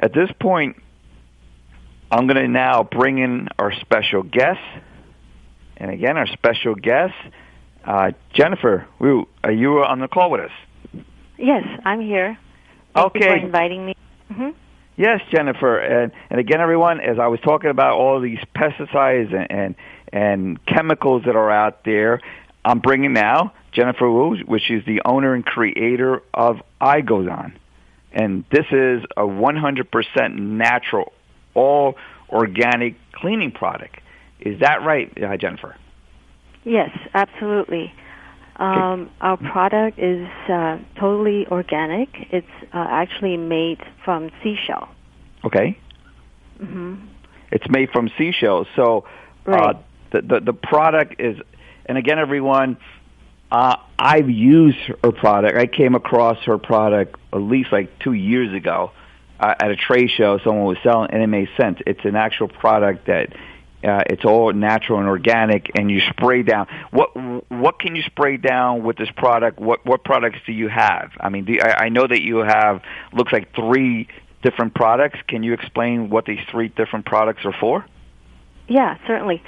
at this point, I'm going to now bring in our special guest. And again, our special guest, Jannifer Ju, are you on the call with us? Yes, I'm here. Thank you for inviting me. Mm-hmm. Yes, Jannifer. And again, everyone, as I was talking about all these pesticides and chemicals that are out there, I'm bringing now Jannifer Ju, which is the owner and creator of iGozen. And this is a 100% natural, all organic cleaning product. Is that right, Jannifer? Yes, absolutely. Our product is totally organic. It's actually made from seashell. Okay. Mm-hmm. It's made from seashells. So right. The product is, and again, everyone, I've used her product. I came across her product at least like 2 years ago at a trade show. Someone was selling, and it made sense. It's an actual product that it's all natural and organic, and you spray down. What can you spray down with this product? What products do you have? I mean, I know that you have, looks like 3 different products. Can you explain what these 3 different products are for? Yeah, certainly.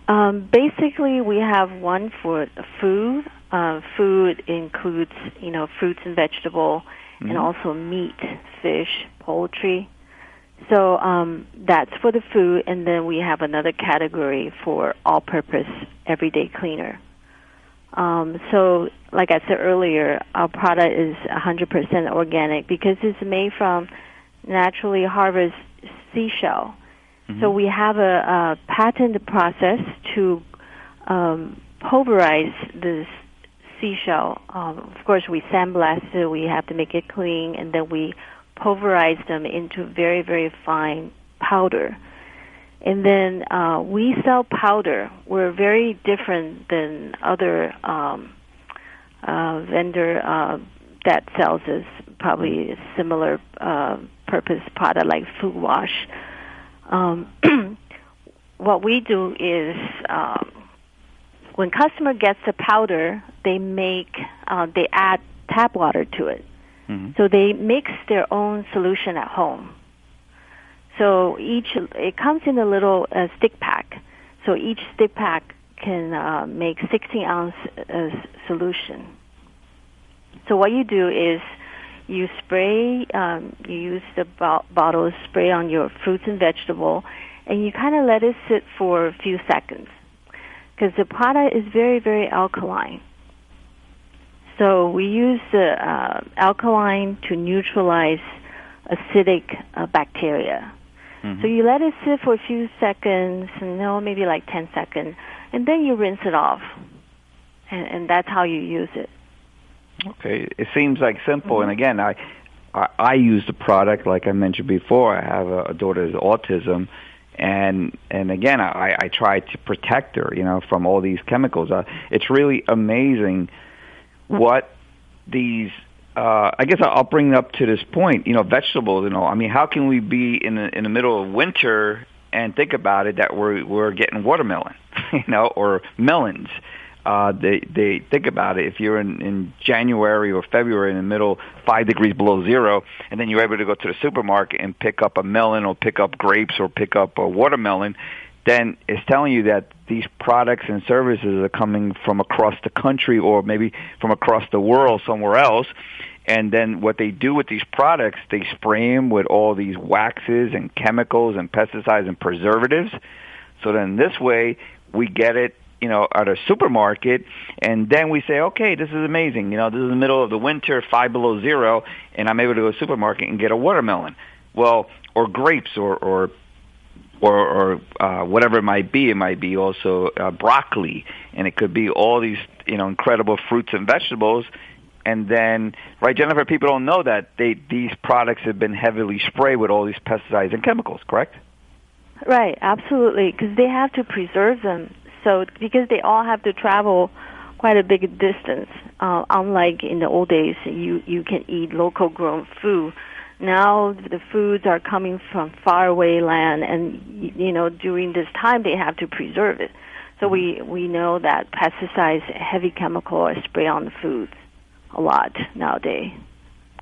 Basically, we have one for food. Food includes, fruits and vegetable, mm-hmm. and also meat, fish, poultry. So that's for the food, and then we have another category for all-purpose everyday cleaner. So, like I said earlier, our product is 100% organic because it's made from naturally harvested seashell. Mm-hmm. So we have a patented process to pulverize this seashell. Of course, we sandblast it. We have to make it clean, and then we pulverize them into very, very fine powder. And then we sell powder. We're very different than other vendor that sells us probably a similar purpose product like food wash. What we do is when customer gets the powder, they add tap water to it. Mm-hmm. So they mix their own solution at home. So it comes in a little stick pack. So each stick pack can make 16-ounce solution. So what you do is you spray, you use the bottle spray on your fruits and vegetable, and you kind of let it sit for a few seconds because the product is very, very alkaline. So we use the alkaline to neutralize acidic bacteria. Mm-hmm. So you let it sit for a few seconds, maybe like 10 seconds, and then you rinse it off. And that's how you use it. Okay. It seems like simple. Mm-hmm. And again, I use the product, like I mentioned before. I have a daughter with autism. And again, I try to protect her, from all these chemicals. It's really amazing what these, I guess I'll bring up to this point, vegetables, I mean, how can we be in the middle of winter and think about it that we're getting watermelon, or melons. They think about it. If you're in January or February in the middle, 5 degrees below zero, and then you're able to go to the supermarket and pick up a melon or pick up grapes or pick up a watermelon, then it's telling you that these products and services are coming from across the country or maybe from across the world somewhere else. And then what they do with these products, they spray them with all these waxes and chemicals and pesticides and preservatives. So then this way we get it, at a supermarket, and then we say, okay, this is amazing. This is the middle of the winter, 5 below zero, and I'm able to go to the supermarket and get a watermelon. Well, or grapes or whatever it might be. It might be also broccoli, and it could be all these, incredible fruits and vegetables. And then, right, Jannifer, people don't know that these products have been heavily sprayed with all these pesticides and chemicals, correct? Right, absolutely, because they have to preserve them. So because they all have to travel quite a big distance, unlike in the old days, you can eat local grown food. Now the foods are coming from faraway land, and during this time they have to preserve it. So we know that pesticides, heavy chemical, are sprayed on the foods a lot nowadays.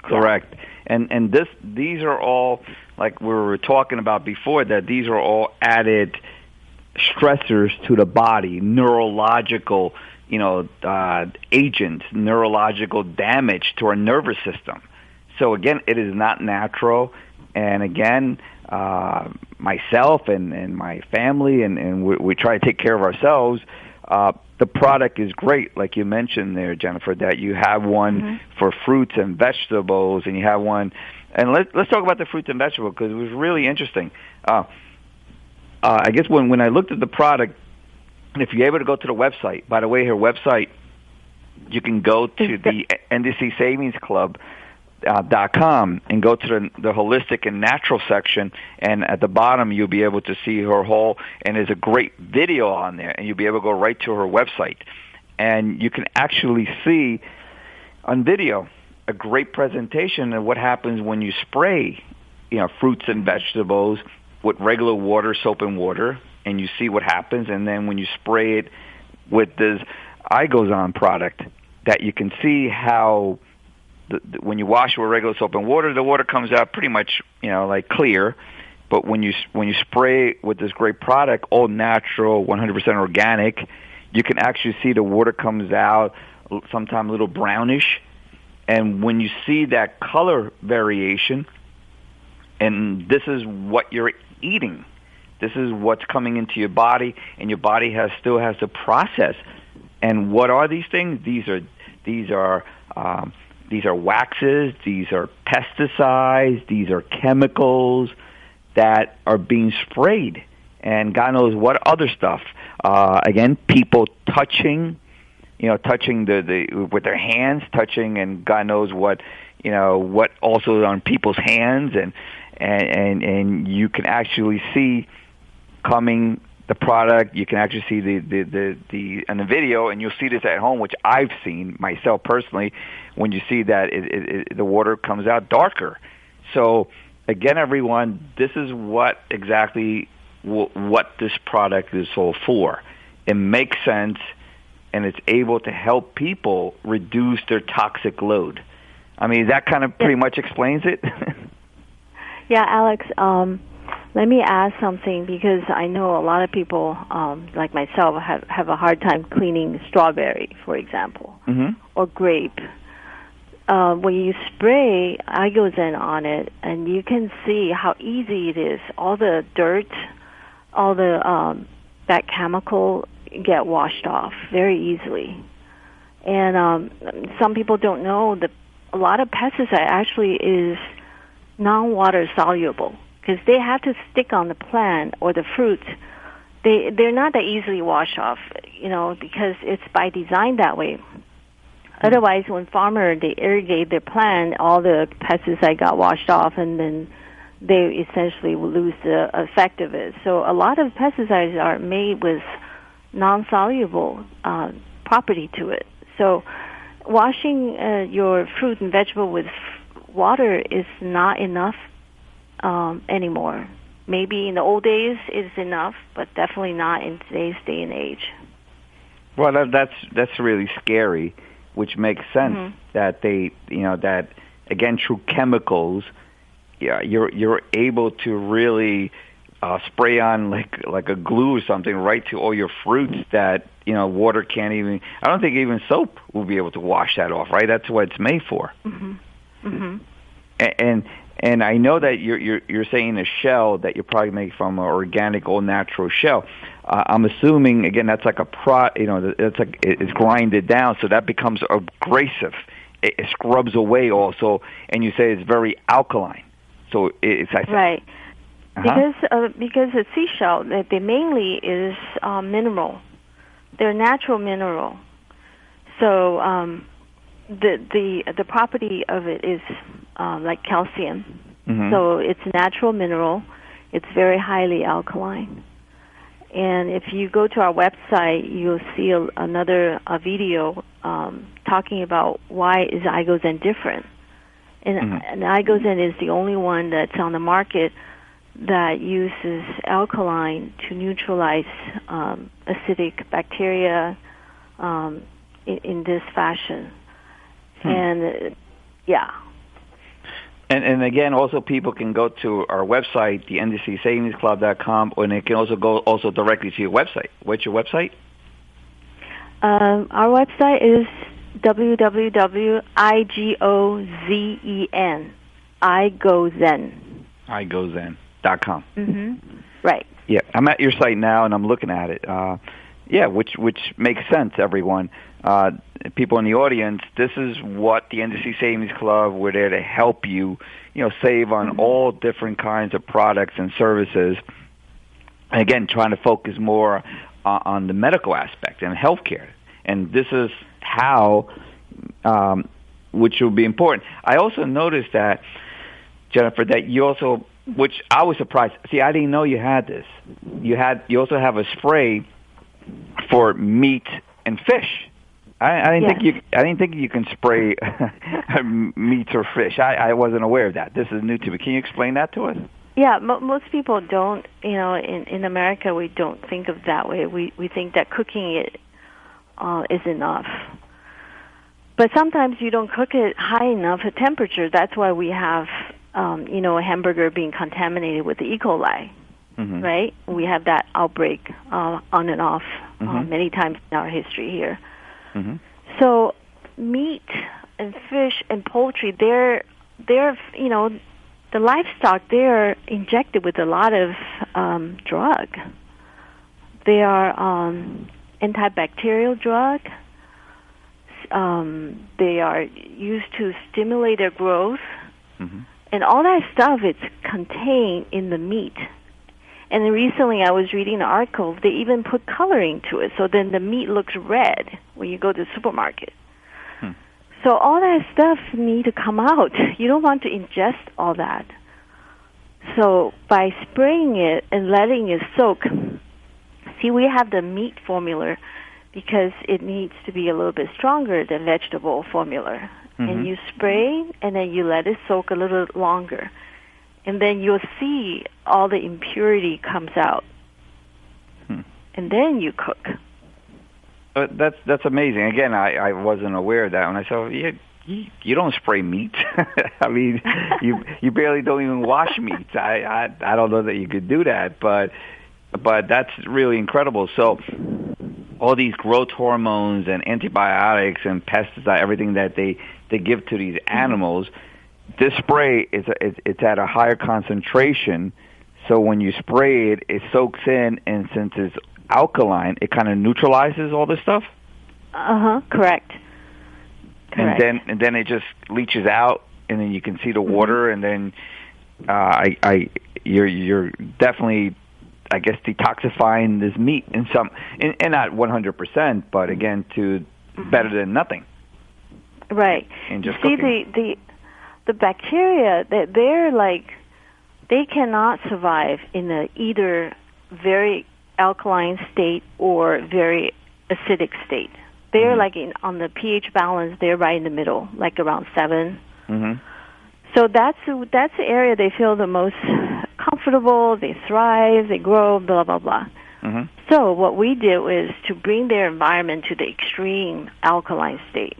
Correct. Yeah. And these are all like we were talking about before, that these are all added stressors to the body, neurological, agents, neurological damage to our nervous system. So again, it is not natural. And again, myself and my family, and we try to take care of ourselves. The product is great, like you mentioned there, Jennifer, that you have one for fruits and vegetables, and you have one. And let's talk about the fruits and vegetables, because it was really interesting. I guess when I looked at the product, and if you're able to go to the website, by the way, her website, you can go to the NDC Savings Club. .com and go to the holistic and natural section, and at the bottom you'll be able to see her whole, and there's a great video on there, and you'll be able to go right to her website, and you can actually see on video a great presentation of what happens when you spray fruits and vegetables with regular water, soap and water, and you see what happens. And then when you spray it with this iGozen product, that you can see how when you wash with regular soap and water, the water comes out pretty much, like clear. But when you spray with this great product, all natural, 100% organic, you can actually see the water comes out sometimes a little brownish. And when you see that color variation, and this is what you're eating, this is what's coming into your body, and your body still has to process. And what are these things? These are waxes, these are pesticides, these are chemicals that are being sprayed, and God knows what other stuff. Again, people touching with their hands, touching, and God knows what also on people's hands, and you can actually see coming the product. You can actually see the in the video, and you'll see this at home, which I've seen myself personally. When you see that the water comes out darker. So again, everyone, this is what exactly what this product is sold for. It makes sense, and it's able to help people reduce their toxic load. I mean, that kind of pretty much explains it. Yeah, Alex, let me ask something, because I know a lot of people, like myself, have a hard time cleaning strawberry, for example, or grape. When you spray iGozen on it, and you can see how easy it is, all the dirt, all the that chemical get washed off very easily. And some people don't know that a lot of pesticide actually is non-water soluble, because they have to stick on the plant or the fruit. They're not that easily washed off, because it's by design that way. Otherwise, when farmers, they irrigate their plant, all the pesticide got washed off, and then they essentially will lose the effect of it. So a lot of pesticides are made with non-soluble property to it. So washing your fruit and vegetable with water is not enough anymore. Maybe in the old days it's enough, but definitely not in today's day and age. Well, that's really scary, which makes sense that they, that again through chemicals, you're able to really spray on like a glue or something right to all your fruits that water can't even. I don't think even soap will be able to wash that off. Right? That's what it's made for. And I know that you're saying a shell that you probably make from an organic, all natural shell. I'm assuming again that's like it's like it's grinded down, so that becomes abrasive. It scrubs away also, and you say it's very alkaline. So it's right. Because the seashell, they mainly is mineral. They're natural mineral. So the property of it is like calcium. So it's natural mineral. It's very highly alkaline. And if you go to our website, you'll see another video talking about why is iGozen different. And iGozen is the only one that's on the market that uses alkaline to neutralize acidic bacteria in this fashion. And And again, also people can go to our website, the ndcsavingsclub.com, and they can also go also directly to your website. What's your website? Our website is www.igozen. iGozen.com. Mm-hmm. Right. Yeah, I'm at your site now, and I'm looking at it. Which makes sense, everyone. People in the audience, this is what the NDC Savings Club, we're there to help you, save on all different kinds of products and services. And again, trying to focus more on the medical aspect and healthcare. And this is how, which will be important. I also noticed that, Jannifer, that you also, which I was surprised. See, I didn't know you had this. You also have a spray for meat and fish. I didn't think you can spray meat or fish. I wasn't aware of that. This is new to me. Can you explain that to us? Yeah, most people don't. In America, we don't think of that way. We think that cooking it is enough. But sometimes you don't cook it high enough at temperature. That's why we have, a hamburger being contaminated with the E. coli. Mm-hmm. Right? We have that outbreak on and off many times in our history here. Mm-hmm. So meat and fish and poultry, they're the livestock, they're injected with a lot of drug. They are antibacterial drug. They are used to stimulate their growth. Mm-hmm. And all that stuff, it's contained in the meat. And then recently I was reading an article, they even put coloring to it, so then the meat looks red when you go to the supermarket. So all that stuff need to come out. You don't want to ingest all that. So by spraying it and letting it soak, see, we have the meat formula because it needs to be a little bit stronger than vegetable formula. Mm-hmm. And you spray, and then you let it soak a little longer. And then you'll see all the impurity comes out. And then you cook. That's amazing. Again, I wasn't aware of that. When I saw, you don't spray meat. I mean, you barely don't even wash meat. I don't know that you could do that, but that's really incredible. So all these growth hormones and antibiotics and pesticides, everything that they give to these animals, this spray it's at a higher concentration, so when you spray it, it soaks in, and since it's alkaline, it kind of neutralizes all this stuff. Correct. And then it just leaches out, and then you can see the water, and then you're definitely, I guess, detoxifying this meat in some, and not 100%, but again, to better than nothing. Right. And just see the bacteria, they cannot survive in either very alkaline state or very acidic state. They're on the pH balance, they're right in the middle, like around 7. Mm-hmm. So that's the area they feel the most comfortable, they thrive, they grow, blah, blah, blah. Mm-hmm. So what we did was to bring their environment to the extreme alkaline state.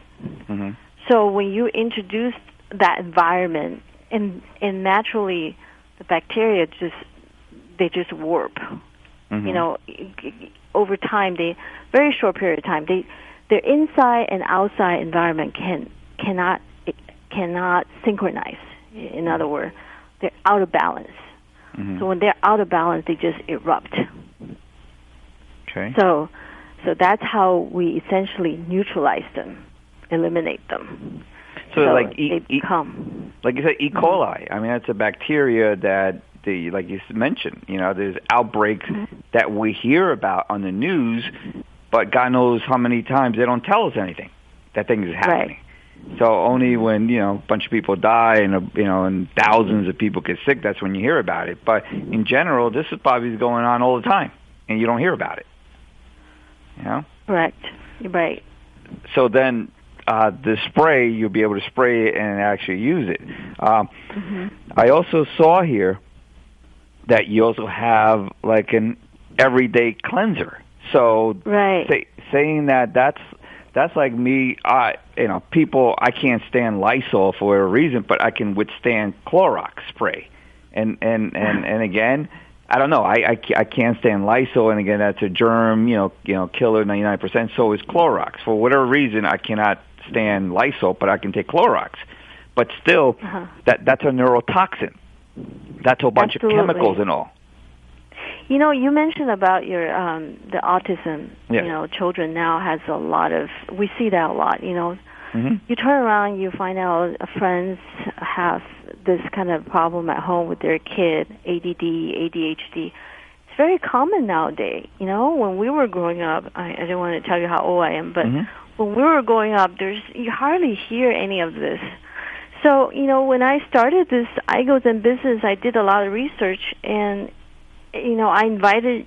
Mm-hmm. So when you introduce that environment, and naturally the bacteria just warp. Mm-hmm. Over time, very short period of time, their inside and outside environment cannot synchronize. In other words, they're out of balance. Mm-hmm. So when they're out of balance, they just erupt. Okay. So that's how we essentially neutralize them, eliminate them. So like they become, like you said, E. coli. I mean, that's a bacteria that like you mentioned. There's outbreaks that we hear about on the news, but God knows how many times they don't tell us anything that things is happening. Right. So only when a bunch of people die and thousands of people get sick, that's when you hear about it. But in general, this is probably going on all the time, and you don't hear about it. Correct. You're right. So then, the spray, you'll be able to spray it and actually use it. I also saw here that you also have like an everyday cleanser. So right. saying that's That's like me. People. I can't stand Lysol for whatever reason, but I can withstand Clorox spray. And again, I don't know. I can't stand Lysol, and again, that's a germ, killer 99%. So is Clorox. For whatever reason, I cannot stand Lysol, but I can take Clorox. But still, that's a neurotoxin. That's a bunch of chemicals and all. You mentioned about your the autism. Yes. Children now has a lot of. We see that a lot. Mm-hmm. You turn around, you find out friends have this kind of problem at home with their kid, ADD, ADHD. It's very common nowadays. When we were growing up, I don't want to tell you how old I am, but when we were growing up, you hardly hear any of this. So, when I started this iGozen business, I did a lot of research, and I invited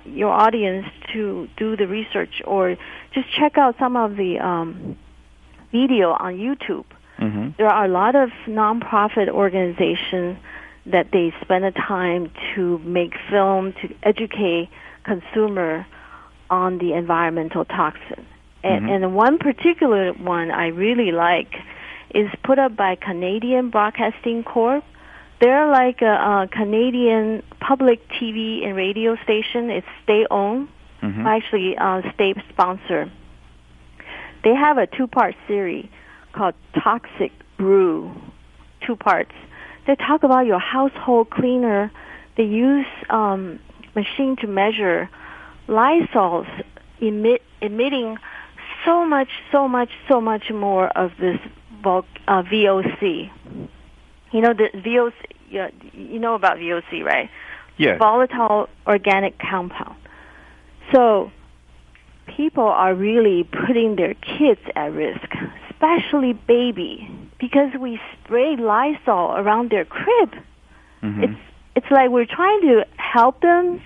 your audience to do the research or just check out some of the video on YouTube. Mm-hmm. There are a lot of nonprofit organizations that they spend the time to make film to educate consumer on the environmental toxin. And one particular one I really like is put up by Canadian Broadcasting Corp. They're like a Canadian public TV and radio station. It's state-owned, actually state-sponsored. They have a 2-part series called Toxic Brew, 2 parts. They talk about your household cleaner. They use machine to measure Lysol's emitting so much more of this VOC. The VOC, you know about VOC, right? Yeah. Volatile organic compound. So people are really putting their kids at risk, especially baby, because we spray Lysol around their crib. Mm-hmm. It's like we're trying to help them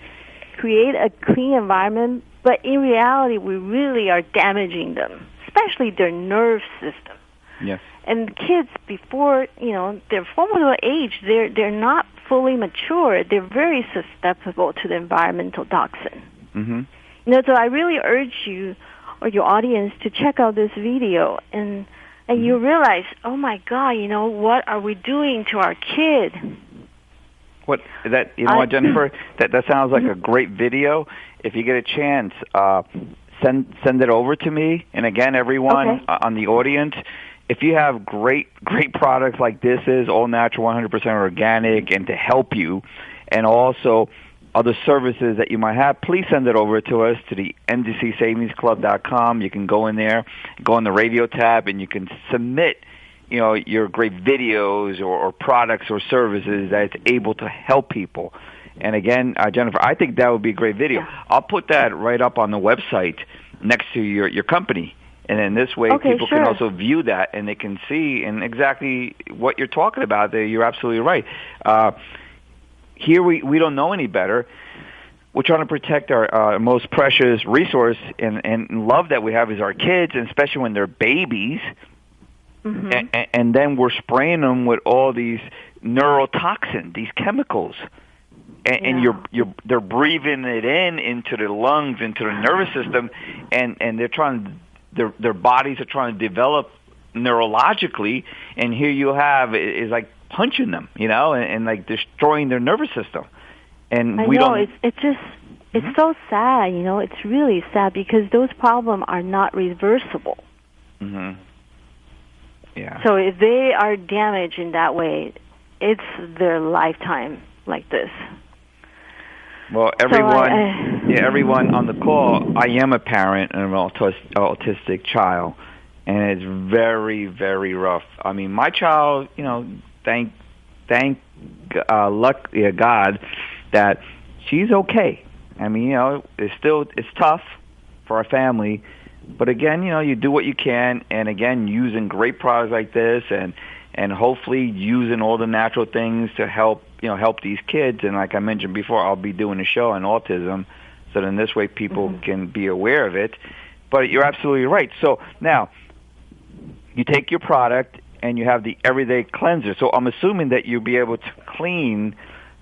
create a clean environment, but in reality, we really are damaging them, especially their nerve system. Yes. And kids, before their formidable age, they're not fully mature. They're very susceptible to the environmental toxin. Mm-hmm. So I really urge you or your audience to check out this video, and you realize, oh my God, what are we doing to our kid? What Jannifer? That sounds like a great video. If you get a chance, send it over to me. And again, everyone on the audience, if you have great products like this is all natural, 100% organic, and to help you, and also other services that you might have, please send it over to us to the NDCSavingsClub.com. You can go in there, go on the radio tab, and you can submit your great videos or products or services that's able to help people. And again, Jannifer, I think that would be a great video. Yeah. I'll put that right up on the website next to your company. And in this way, people can also view that, and they can see and exactly what you're talking about there. You're absolutely right. Here we don't know any better. We're trying to protect our most precious resource and love that we have is our kids, and especially when they're babies. Mm-hmm. And then we're spraying them with all these neurotoxins, these chemicals, and they're breathing it into their lungs, into their nervous system, and they're trying. Their bodies are trying to develop neurologically, and here you have is like punching them, and like destroying their nervous system. And it's so sad, It's really sad because those problems are not reversible. Mm-hmm. Yeah. So if they are damaged in that way, it's their lifetime like this. Well, everyone on the call, I am a parent of an autistic child, and it's very, very rough. I mean, my child, thank God that she's okay. I mean, it's tough for our family, but again, you do what you can, and again, using great products like this, and hopefully using all the natural things to help these kids. And like I mentioned before, I'll be doing a show on autism, so then this way people can be aware of it. But you're absolutely right. So now you take your product and you have the everyday cleanser. So I'm assuming that you'll be able to clean,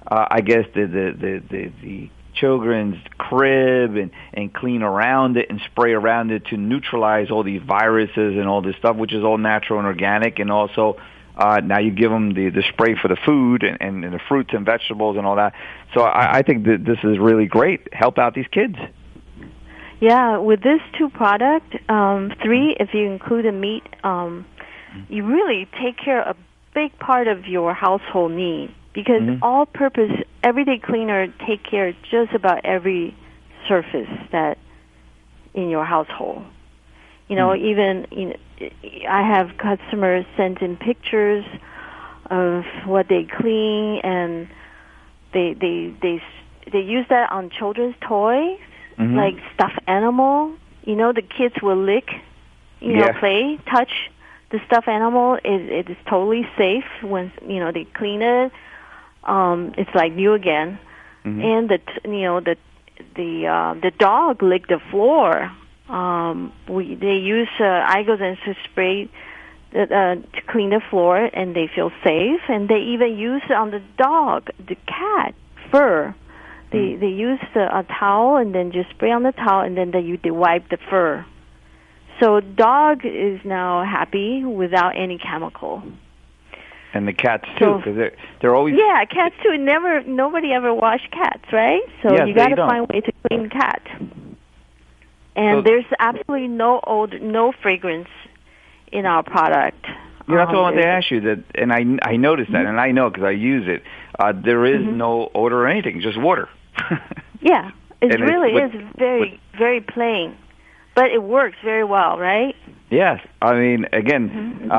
I guess the children's crib and clean around it and spray around it to neutralize all these viruses and all this stuff, which is all natural and organic. And also, now you give them the spray for the food and the fruits and vegetables and all that. So I think that this is really great. Help out these kids. Yeah, with this 2 product, 3, if you include the meat, you really take care of a big part of your household need, because all-purpose everyday cleaner take care of just about every surface that in your household. Even I have customers send in pictures of what they clean, and they use that on children's toys, like stuffed animal. The kids will lick, play, touch the stuffed animal. It is totally safe when they clean it. It's like new again. And the dog licked the floor. They use iGozen to spray to clean the floor, and they feel safe. And they even use it on the dog, the cat fur. They use a towel and then just spray on the towel, and then they wipe the fur. So dog is now happy without any chemical. And the cats too, because they're always cats too. Nobody ever washed cats, right? So yes, you got to find a way to clean cat. And there's absolutely no fragrance in our product. Yeah, that's what I wanted to ask you. That, and I noticed that, and I know because I use it. There is no odor or anything, just water. Yeah, it really is very, very plain, but it works very well, right? Yes, I mean, again,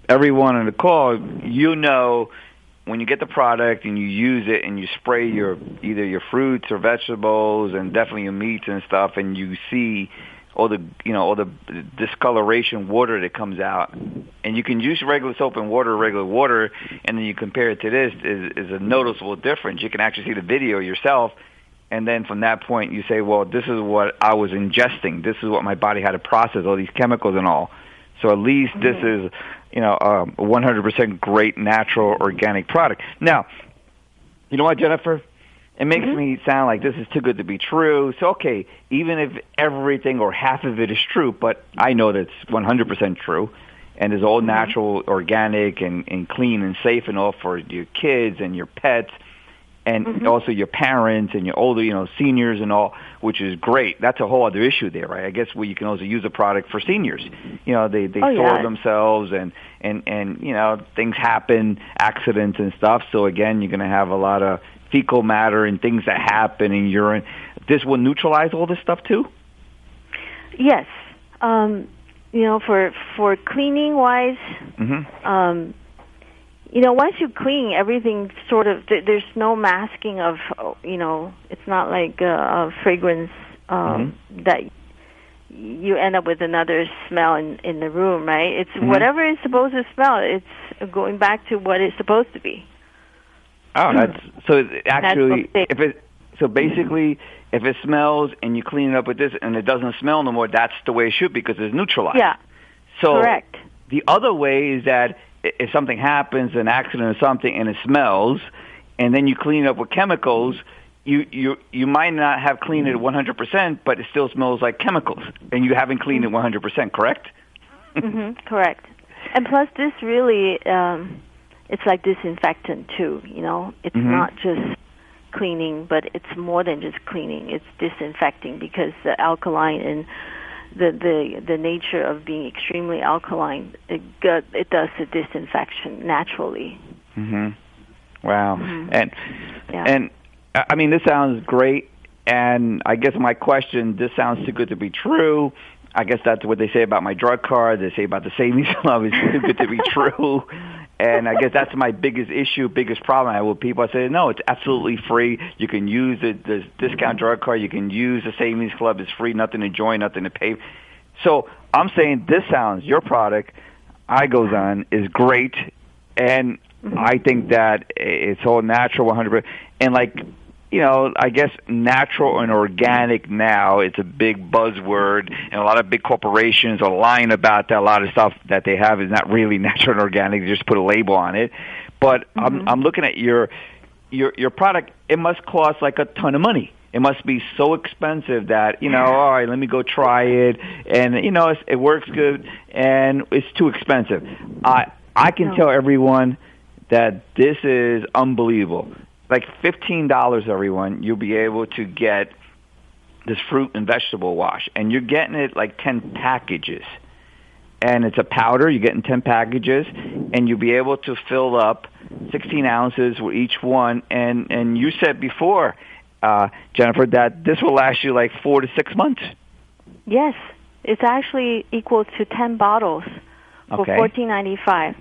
everyone on the call, when you get the product and you use it and you spray either your fruits or vegetables and definitely your meats and stuff, and you see all the discoloration water that comes out, and you can use regular soap and regular water, and then you compare it to this, is a noticeable difference. You can actually see the video yourself, and then from that point you say, well, this is what I was ingesting. This is what my body had to process, all these chemicals and all. So at least this is, a 100% great natural organic product. Now, you know what, Jannifer? It makes me sound like this is too good to be true. So, okay, even if everything or half of it is true, but I know that's 100% true, and is all natural, organic, and clean and safe and all for your kids and your pets, and also your parents and your older, seniors and all, which is great. That's a whole other issue there, right? I guess you can also use a product for seniors. They store themselves and things happen, accidents and stuff. So again, you're going to have a lot of fecal matter and things that happen in urine. This will neutralize all this stuff too? Yes. For cleaning wise, once you clean, everything sort of, there's no masking of, it's not like a fragrance that you end up with another smell in the room, right? It's whatever it's supposed to smell, it's going back to what it's supposed to be. Oh, basically, if it smells and you clean it up with this and it doesn't smell no more, that's the way it should be because it's neutralized. Yeah, so correct. The other way is that if something happens, an accident or something, and it smells, and then you clean it up with chemicals, you might not have cleaned it 100%, but it still smells like chemicals, and you haven't cleaned it 100%, correct? Correct. And plus, this really, it's like disinfectant too, It's not just cleaning, but it's more than just cleaning. It's disinfecting because the alkaline and the nature of being extremely alkaline, it does the disinfection naturally. Wow. And I mean, this sounds great. And I guess my question, this sounds too good to be true. I guess that's what they say about my drug card. They say about the savings club. It's too good to be true. And I guess that's my biggest issue, biggest problem. I have with people. I say, no, it's absolutely free. You can use the discount drug card. You can use the savings club. It's free, nothing to join, nothing to pay. So I'm saying your product, iGozen, is great. And I think that it's all natural, 100%. And I guess natural and organic now, it's a big buzzword, and a lot of big corporations are lying about that. A lot of stuff that they have is not really natural and organic. They just put a label on it. But I'm looking at your product. It must cost like a ton of money. It must be so expensive that, all right, let me go try it. And, it works good, and it's too expensive. I can tell everyone that this is unbelievable. Like $15, everyone, you'll be able to get this fruit and vegetable wash. And you're getting it like 10 packages. And it's a powder. You're getting 10 packages. And you'll be able to fill up 16 ounces with each one. And you said before, Jannifer, that this will last you like 4 to 6 months. Yes. It's actually equal to 10 bottles for $14.95.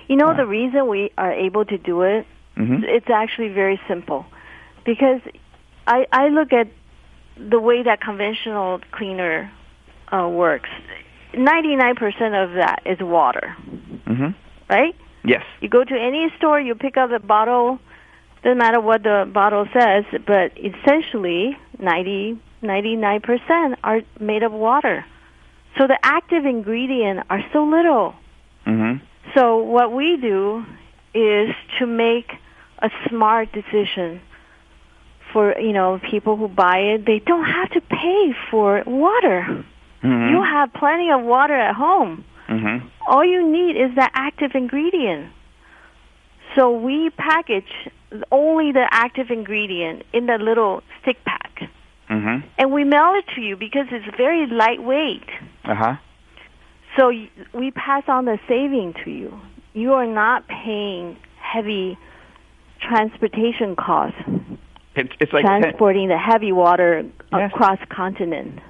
The reason we are able to do it, it's actually very simple. Because I look at the way that conventional cleaner works. 99% of that is water. Right? Yes. You go to any store, you pick up a bottle, doesn't matter what the bottle says, but essentially 99% are made of water. So the active ingredients are so little. So what we do is to make a smart decision for, people who buy it. They don't have to pay for water. You have plenty of water at home. All you need is the active ingredient. So we package only the active ingredient in the little stick pack. And we mail it to you because it's very lightweight. So we pass on the saving to you. You are not paying heavy transportation costs. It's like transporting the heavy water across continent.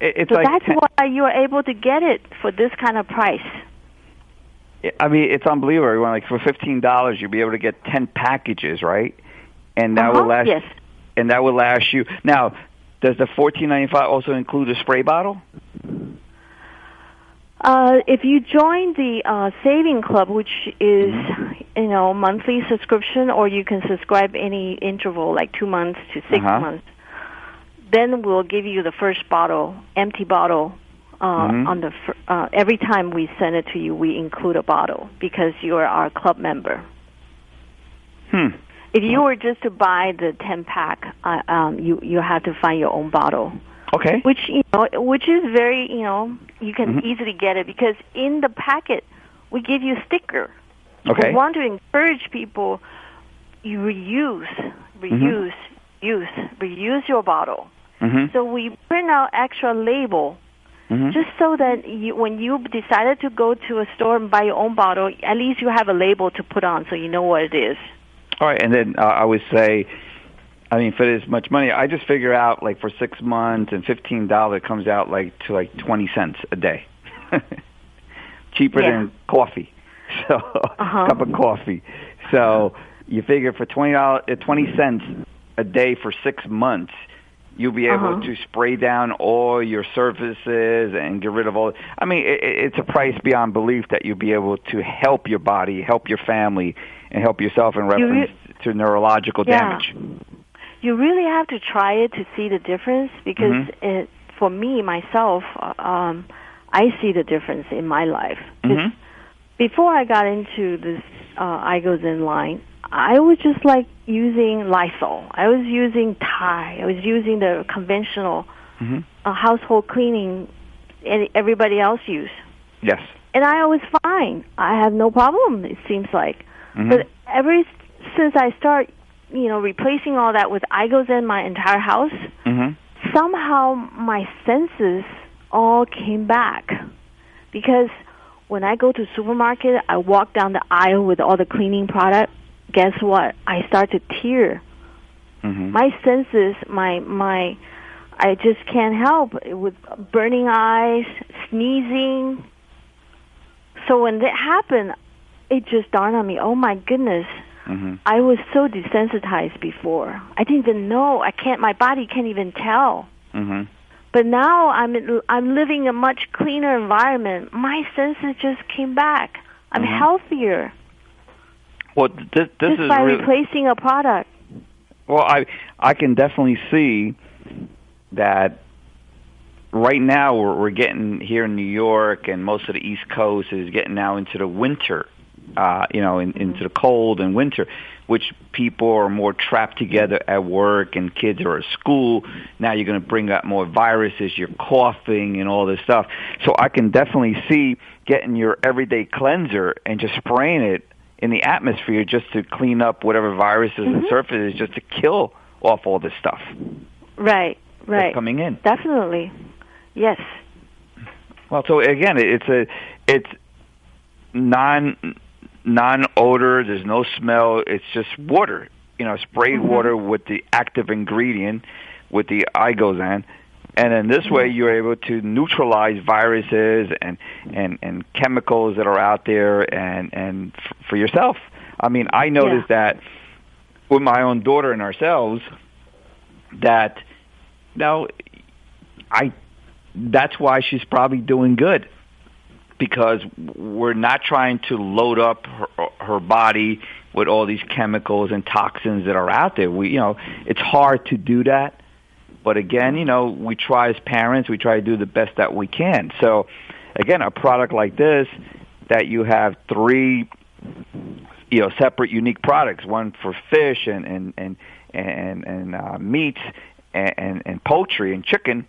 So like that's why you are able to get it for this kind of price. I mean, it's unbelievable. Everyone, like for $15, you'll be able to get 10 packages, right? And that will last. Yes. And that will last you. Now, does the $14.95 also include a spray bottle? If you join the Saving Club, which is monthly subscription, or you can subscribe any interval, like 2 months to 6 months, then we'll give you the first bottle, empty bottle. On the every time we send it to you, we include a bottle because you are our club member. If you were just to buy the 10-pack, you have to find your own bottle. Okay. Which is very you can easily get it because in the packet we give you a sticker. Okay. We want to encourage people you reuse your bottle. So we print out extra label just so that when you decided to go to a store and buy your own bottle, at least you have a label to put on so you know what it is. All right, and then I would say, I mean, for this much money, I just figure out like for 6 months and $15 it comes out to 20 cents a day, cheaper than coffee. So a cup of coffee. So you figure for $20, 20 cents a day for 6 months, you'll be able to spray down all your surfaces and get rid of all. I mean, it's a price beyond belief that you'll be able to help your body, help your family, and help yourself in reference to neurological damage. You really have to try it to see the difference because for me, myself, I see the difference in my life. Before I got into this iGozen line, I was just like using Lysol. I was using Tide. I was using the conventional household cleaning everybody else use. Yes. And I was fine. I have no problem, it seems like. But ever since I start, replacing all that with iGozen my entire house, somehow my senses all came back. Because when I go to supermarket, I walk down the aisle with all the cleaning product. Guess what? I start to tear. My senses, I just can't help with burning eyes, sneezing. So when that happened, it just dawned on me, oh my goodness, I was so desensitized before. I didn't even know. My body can't even tell. But now I'm living a much cleaner environment. My senses just came back. I'm healthier. Well, this just is by really, replacing a product. Well, I can definitely see that right now we're getting here in New York and most of the East Coast is getting now into the winter into the cold and winter, which people are more trapped together at work and kids are at school. Now you're going to bring up more viruses, you're coughing and all this stuff. So I can definitely see getting your everyday cleanser and just spraying it in the atmosphere just to clean up whatever viruses and surfaces, just to kill off all this stuff. Right. That's coming in. Definitely. Yes. Well, so again, it's non-odor. There's no smell. It's just water. Sprayed water with the active ingredient, with the iGozen, and then this way you're able to neutralize viruses and chemicals that are out there, and for yourself. I mean, I noticed that with my own daughter and ourselves, that that's why she's probably doing good, because we're not trying to load up her body with all these chemicals and toxins that are out there. It's hard to do that, but again, we try as parents, we try to do the best that we can. So again, a product like this, that you have 3 separate unique products, one for fish and meats and poultry and chicken.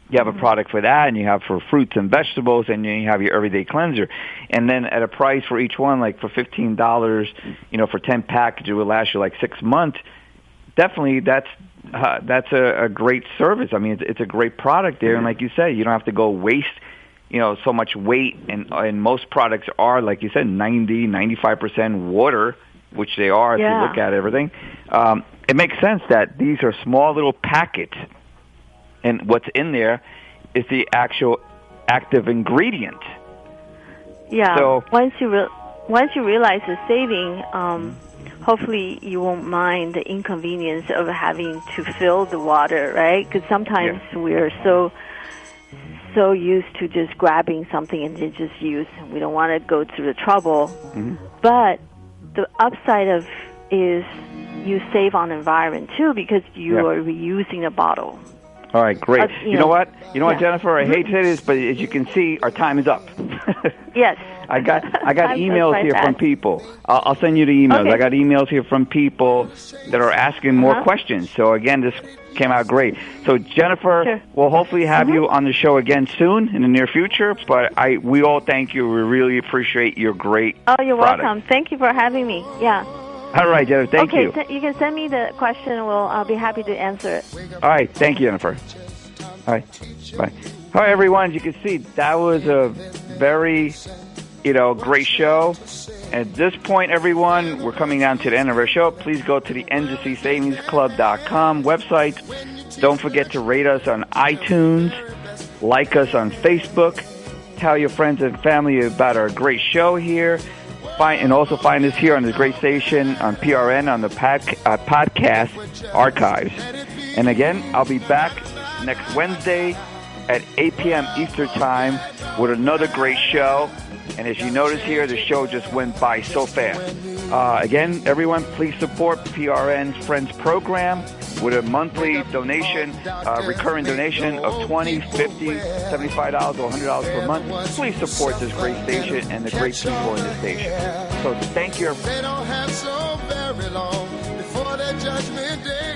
You have a product for that, and you have for fruits and vegetables, and you have your everyday cleanser. And then at a price for each one, like for $15, for 10 packages, it will last you like 6 months. Definitely, that's a great service. I mean, it's a great product there, and like you said, you don't have to go waste so much weight. And most products are, like you said, 95% water, which they are if you look at everything. It makes sense that these are small little packets. And what's in there is the actual active ingredient. Yeah. So once you realize the saving, hopefully you won't mind the inconvenience of having to fill the water, right? Because sometimes we're so used to just grabbing something and then just use. We don't want to go through the trouble. But the upside of is you save on the environment too, because you are reusing the bottle. All right, great. You know what, Jannifer? I hate to say this, but as you can see, our time is up. Yes. I got emails here from people. I'll send you the emails. Okay. I got emails here from people that are asking more questions. So again, this came out great. So Jannifer, we'll hopefully have you on the show again soon in the near future. But we all thank you. We really appreciate your great. Oh, you're welcome. Thank you for having me. Yeah. All right, Jennifer, thank you. Okay, you can send me the question. I'll be happy to answer it. All right, thank you, Jennifer. All right, bye. All right, everyone, as you can see, that was a very, great show. At this point, everyone, we're coming down to the end of our show. Please go to the NDCSavingsClub.com website. Don't forget to rate us on iTunes, like us on Facebook, tell your friends and family about our great show here. And also find us here on the great station on PRN on the podcast archives. And again, I'll be back next Wednesday at 8 p.m. Eastern Time with another great show. And as you notice here, the show just went by so fast. Again, everyone, please support PRN's Friends program with a monthly donation, recurring donation of $20, $50, $75, or $100 per month. Please support this great station and the great people in this station. So thank you. They don't have so very long before their judgment day.